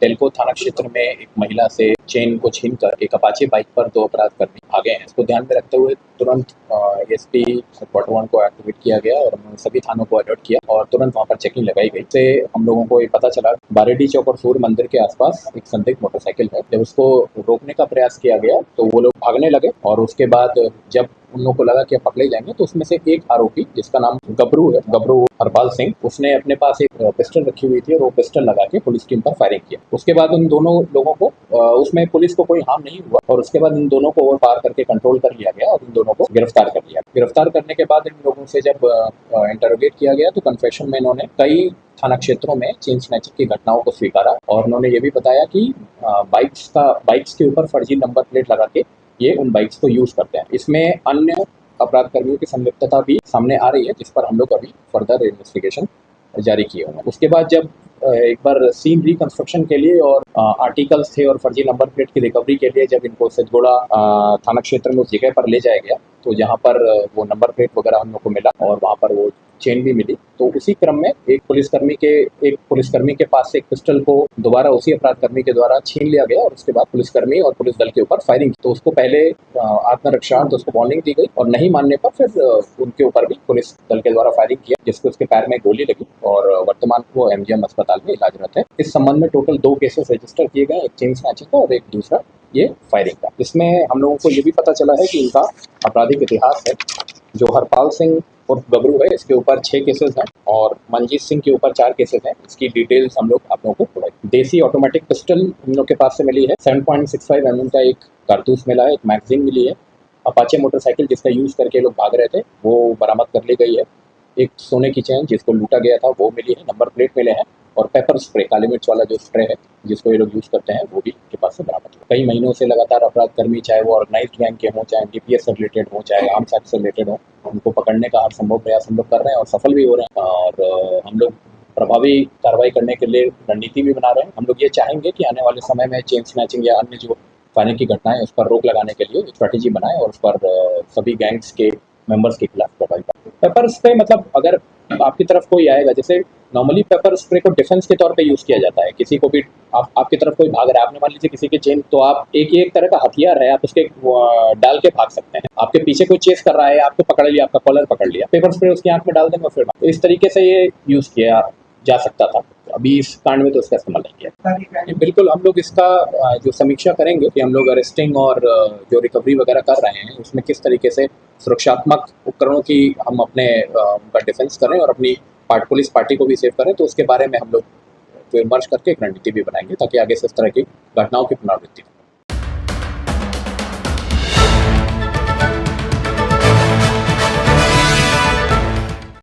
टेल्को थाना क्षेत्र में एक महिला से चेन को छीनकर एक अपाचे बाइक पर 2 अपराधकर्मी भागे हैं। इसको ध्यान में रखते हुए तुरंत एसपी क्वार्टर 1 को एक्टिवेट किया गया और उन्होंने सभी थानों को अलर्ट किया और तुरंत वहां पर चेकिंग लगाई गई। इससे हम लोगों को ये पता चला बारेडी चौक और सूर्य मंदिर के आसपास एक संदिग्ध मोटरसाइकिल है। जब उसको रोकने का प्रयास किया गया तो वो लोग भागने लगे और उसके बाद जब उन लोगों को लगा कि अब पकड़े जाएंगे तो उसमें से एक आरोपी जिसका नाम गबरू है, गबरू हरपाल सिंह, उसने अपने पास एक पिस्टल रखी हुई थी और वो पिस्टल लगा के पुलिस टीम पर फायरिंग किया। उसके बाद उन दोनों लोगों को उसमें पुलिस को कोई हार्म नहीं हुआ और उसके बाद इन दोनों को ओवर पार करके कंट्रोल कर लिया गया और इन दोनों को गिरफ्तार कर लिया। गिरफ्तार करने के बाद इन लोगों से जब इंटरोगेट किया गया तो कन्फेशन में इन्होंने कई थाना क्षेत्रों में चेन स्नैचिंग की घटनाओं को स्वीकारा और उन्होंने ये भी बताया कि बाइक्स के ऊपर फर्जी नंबर प्लेट लगा के ये उन बाइक्स को यूज करते हैं। इसमें अन्य अपराध कर्मियों की संलिप्तता भी सामने आ रही है जिस पर हम लोग अभी फर्दर इन्वेस्टिगेशन जारी किए हुए हैं। उसके बाद जब एक बार सीन रिकंस्ट्रक्शन के लिए और आर्टिकल्स थे और फर्जी नंबर प्लेट की रिकवरी के लिए जब इनको सतगुड़ा थाना क्षेत्र में उस जगह पर ले जाया गया तो जहाँ पर वो नंबर प्लेट वगैरह हम लोग को मिला और वहाँ पर वो चेन भी मिली। तो उसी क्रम में एक पुलिसकर्मी के पास से एक पिस्टल को दोबारा उसी अपराधकर्मी के द्वारा छीन लिया गया और उसके बाद पुलिसकर्मी और पुलिस दल के ऊपर फायरिंग की। तो उसको पहले आत्मरक्षार्थ उसको वार्निंग दी गई और नहीं मानने पर फिर उनके ऊपर भी पुलिस दल के द्वारा फायरिंग किया जिसको उसके पैर में गोली लगी और वर्तमान वो एमजीएम अस्पताल में इलाजरत है। इस संबंध में टोटल 2 केसेस रजिस्टर किए गए, एक चेन स्नैचिंग का और एक दूसरा ये फायरिंग का। इसमें हम लोगों को ये भी पता चला है कि इनका आपराधिक इतिहास है। जो हरपाल सिंह और गबरू है इसके ऊपर 6 केसेस हैं और मनजीत सिंह के ऊपर 4 केसेस हैं। इसकी डिटेल्स हम लोग आप लोगों को प्रोवाइड। देसी ऑटोमेटिक पिस्टल इन लोग के पास से मिली है, 7.65 mm का एक कारतूस मिला है, एक मैगजीन मिली है। अपाचे मोटरसाइकिल जिसका यूज करके लोग भाग रहे थे वो बरामद कर ली गई है। एक सोने की चेन जिसको लूटा गया था वो मिली है, नंबर प्लेट मिले हैं और पेपर स्प्रे, काली मिर्च वाला जो स्प्रे है जिसको ये लोग यूज करते हैं वो भी इनके पास से बरामद हुआ। कई महीनों से लगातार अपराध कर्मी चाहे वो ऑर्गेनाइज्ड गैंग के हों, चाहे डीपीएस से रिलेटेड हो, चाहे आर्म्स एक्ट से रिलेटेड हो, उनको पकड़ने का हर संभव प्रयास हम लोग कर रहे हैं और सफल भी हो रहे हैं। और हम लोग प्रभावी कार्रवाई करने के लिए रणनीति भी बना रहे हैं। हम लोग ये चाहेंगे कि आने वाले समय में चेन स्नैचिंग या अन्य जो फायरिंग की घटनाएं उस पर रोक लगाने के लिए स्ट्रैटेजी बनाएं और उस पर सभी गैंग्स के मेंबर्स के खिलाफ कार्रवाई करें। पेपर स्प्रे मतलब अगर आपकी तरफ कोई आएगा, जैसे नॉर्मली पेपर स्प्रे को डिफेंस के तौर पे यूज किया जाता है। किसी को भी आपकी तरफ कोई भाग रहा है, आपने मान लीजिए किसी की चेन, तो आप एक तरह का हथियार है, आप उसके डाल के भाग सकते हैं। आपके पीछे कोई चेस कर रहा है, आपको पकड़ लिया, आपका कॉलर पकड़ लिया, पेपर स्प्रे उसकी आंख में डाल देंगे और फिर तो इस तरीके से ये यूज किया जा सकता था। अभी इस कांड में तो इसका इस्तेमाल नहीं किया। बिल्कुल हम लोग इसका जो समीक्षा करेंगे कि हम लोग अरेस्टिंग और जो रिकवरी वगैरह कर रहे हैं उसमें किस तरीके से सुरक्षात्मक उपकरणों की हम अपने उनका डिफेंस करें और अपनी पुलिस पार्टी को भी सेव करें। तो उसके बारे में हम लोग विमर्श करके एक रणनीति भी बनाएंगे ताकि आगे से इस तरह की घटनाओं की पुनरावृत्ति